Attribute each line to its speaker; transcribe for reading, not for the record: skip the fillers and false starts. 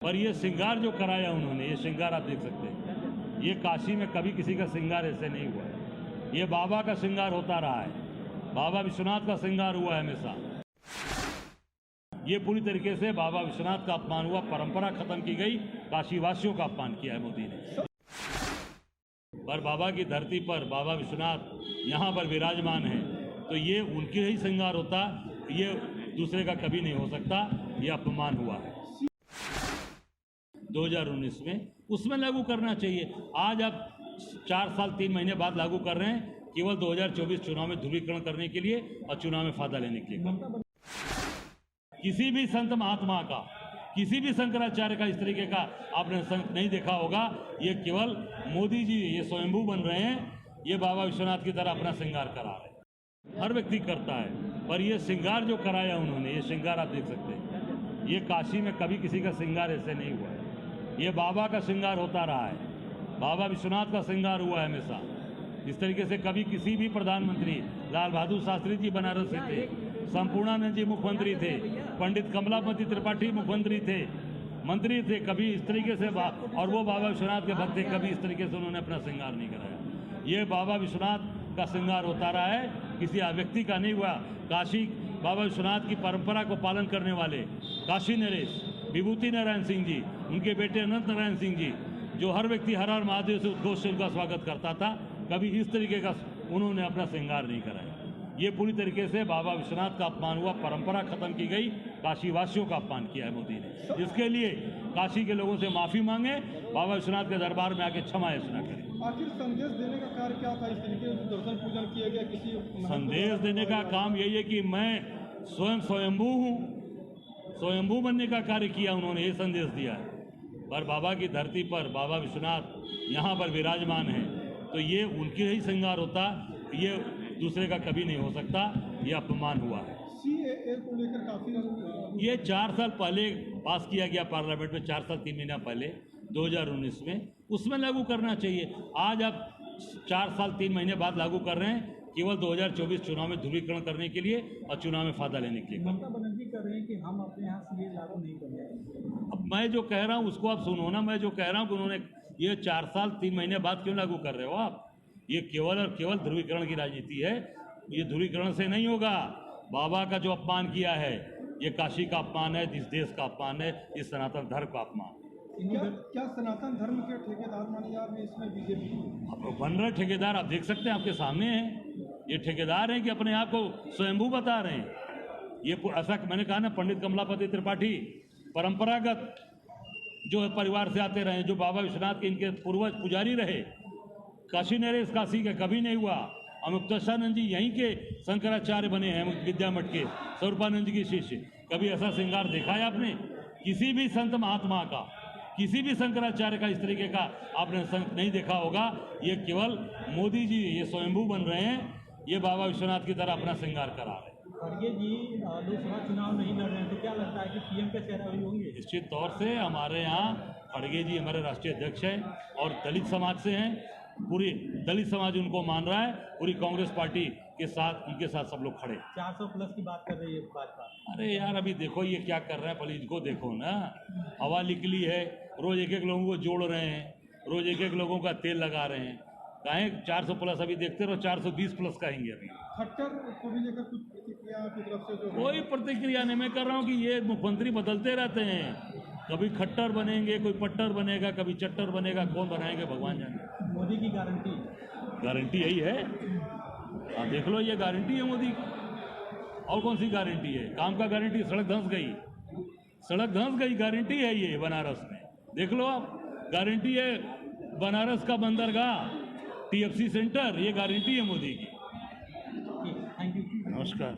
Speaker 1: पर ये श्रृंगार जो कराया उन्होंने, ये श्रृंगार आप देख सकते हैं, ये काशी में कभी किसी का श्रृंगार ऐसे नहीं हुआ है। ये बाबा का श्रृंगार होता रहा है, बाबा विश्वनाथ का श्रृंगार हुआ है हमेशा। ये पूरी तरीके से बाबा विश्वनाथ का अपमान हुआ, परंपरा खत्म की गई, काशी वासियों का अपमान किया है मोदी ने। पर बाबा की धरती पर बाबा विश्वनाथ यहाँ पर विराजमान है, तो ये उनके ही श्रृंगार होता, ये दूसरे का कभी नहीं हो सकता। ये अपमान हुआ है 2019 में, उसमें लागू करना चाहिए। आज आप 4 साल 3 महीने बाद लागू कर रहे हैं, केवल 2024 चुनाव में ध्रुवीकरण करने के लिए और चुनाव में फायदा लेने के लिए। किसी भी संत महात्मा का, किसी भी शंकराचार्य का इस तरीके का आपने संत नहीं देखा होगा। ये केवल मोदी जी ये स्वयंभू बन रहे हैं, ये बाबा विश्वनाथ की तरह अपना श्रृंगार करा रहे हैं। हर व्यक्ति करता है, पर ये श्रृंगार जो कराया उन्होंने, ये श्रृंगार आप देख सकते हैं, ये काशी में कभी किसी का श्रृंगार ऐसे नहीं हुआ है। ये बाबा का श्रृंगार होता रहा है, बाबा विश्वनाथ का श्रृंगार हुआ है हमेशा। इस तरीके से कभी किसी भी प्रधानमंत्री, लाल बहादुर शास्त्री जी बनारस से थे, संपूर्णानंद जी मुख्यमंत्री थे, पंडित कमलापति त्रिपाठी मुख्यमंत्री थे, मंत्री थे, कभी इस तरीके से और वो बाबा विश्वनाथ के भक्त थे, कभी इस तरीके से उन्होंने अपना श्रृंगार नहीं कराया। ये बाबा विश्वनाथ का श्रृंगार होता रहा है, किसी व्यक्ति का नहीं हुआ। काशी बाबा विश्वनाथ की परंपरा को पालन करने वाले काशी नरेश, विभूति नारायण सिंह जी, उनके बेटे अनंत नारायण सिंह जी, जो हर व्यक्ति हर हर महादेव से उद्घोष से उनका स्वागत करता था, कभी इस तरीके का उन्होंने अपना श्रृंगार नहीं कराया। ये पूरी तरीके से बाबा विश्वनाथ का अपमान हुआ, परंपरा खत्म की गई, काशी वासियों का अपमान किया है मोदी ने। इसके लिए काशी के लोगों से माफी मांगे, बाबा विश्वनाथ के दरबार में आके क्षमा याचना करें।
Speaker 2: आखिर संदेश देने का कार्य क्या था? इस तरीके से दर्शन पूजन किया गया, किसी
Speaker 1: संदेश देने का काम यही है कि मैं स्वयं स्वयंभू हूँ, स्वयंभू बनने का कार्य किया उन्होंने, ये संदेश दिया है। पर बाबा की धरती पर बाबा विश्वनाथ यहाँ पर विराजमान है, तो ये उनके ही श्रृंगार होता, ये दूसरे का कभी नहीं हो सकता। ये अपमान हुआ है।
Speaker 2: CAA को लेकर काफी
Speaker 1: ये 4 साल पहले पास किया गया पार्लियामेंट में, 4 साल 3 महीना पहले 2019 में, उसमें लागू करना चाहिए। आज आप 4 साल 3 महीने बाद लागू कर रहे हैं, केवल 2024 चुनाव में ध्रुवीकरण करने के लिए और चुनाव में फायदा लेने के लिए।
Speaker 2: ममता बनर्जी कर रहे हैं कि हम अपने यहाँ CAA लागू नहीं कर रहे।
Speaker 1: अब मैं जो कह रहा हूँ उसको आप सुनो ना। मैं जो कह रहा हूँ कि उन्होंने ये 4 साल 3 महीने बाद क्यों लागू कर रहे हो आप? ये केवल और केवल ध्रुवीकरण की राजनीति है। ये ध्रुवीकरण से नहीं होगा। बाबा का जो अपमान किया है, ये काशी का अपमान है, इस देश का अपमान है, इस सनातन धर्म का अपमान।
Speaker 2: क्या सनातन धर्म के ठेकेदार माने जा रहे हैं इसमें बीजेपी?
Speaker 1: अब बन रहे ठेकेदार आप देख सकते हैं, आपके सामने हैं। ये ठेकेदार हैं कि अपने आप को स्वयंभू बता रहे हैं। ये ऐसा मैंने कहा ना, पंडित कमलापति त्रिपाठी परंपरागत जो परिवार से आते रहे, जो बाबा विश्वनाथ के इनके पूर्वज पुजारी रहे। काशी नरेश काशी के कभी नहीं हुआ। अमुक्तानंद जी यहीं के शंकराचार्य बने हैं, विद्या मठ के स्वरूपानंद जी के शिष्य। कभी ऐसा श्रृंगार देखा है आपने? किसी भी संत महात्मा का, किसी भी शंकराचार्य का इस तरीके का आपने संत नहीं देखा होगा। ये केवल मोदी जी ये स्वयंभू बन रहे हैं, ये बाबा विश्वनाथ की तरह अपना श्रृंगार करा रहे हैं।
Speaker 2: खड़गे जी लोकसभा चुनाव नहीं लड़ रहे हैं, तो क्या लगता है कि PM का चेहरा भी होंगे?
Speaker 1: निश्चित तौर से हमारे यहाँ खड़गे जी हमारे राष्ट्रीय अध्यक्ष हैं और दलित समाज से हैं। पूरी दलित समाज उनको मान रहा है। पूरी कांग्रेस पार्टी के साथ, उनके साथ सब लोग खड़े।
Speaker 2: 400+ की बात कर रही है भाजपा।
Speaker 1: अरे यार, अभी देखो ये क्या कर रहे हैं, पहले इनको देखो ना। हवा निकली है, रोज एक एक लोगों को जोड़ रहे हैं, रोज एक एक लोगों का तेल लगा रहे हैं। कहें 400+, अभी देखते रहो 420+ कहेंगे अभी।
Speaker 2: खट्टर को भी लेकर कुछ प्रतिक्रिया की तरफ से जो
Speaker 1: कोई प्रतिक्रिया नहीं। मैं कर रहा हूँ कि ये मुख्यमंत्री बदलते रहते हैं, कभी खट्टर बनेंगे, कोई पट्टर बनेगा, कभी चट्टर बनेगा, कौन बनाएंगे भगवान जाने।
Speaker 2: मोदी की
Speaker 1: गारंटी यही है, आप देख लो, ये गारंटी है मोदी की। और कौन सी गारंटी है? काम का गारंटी, सड़क धंस गई, गारंटी है ये बनारस में। देख लो आप, गारंटी है बनारस का बंदरगाह, TFC सेंटर, ये गारंटी है मोदी की।
Speaker 2: Thank you.
Speaker 1: नमस्कार।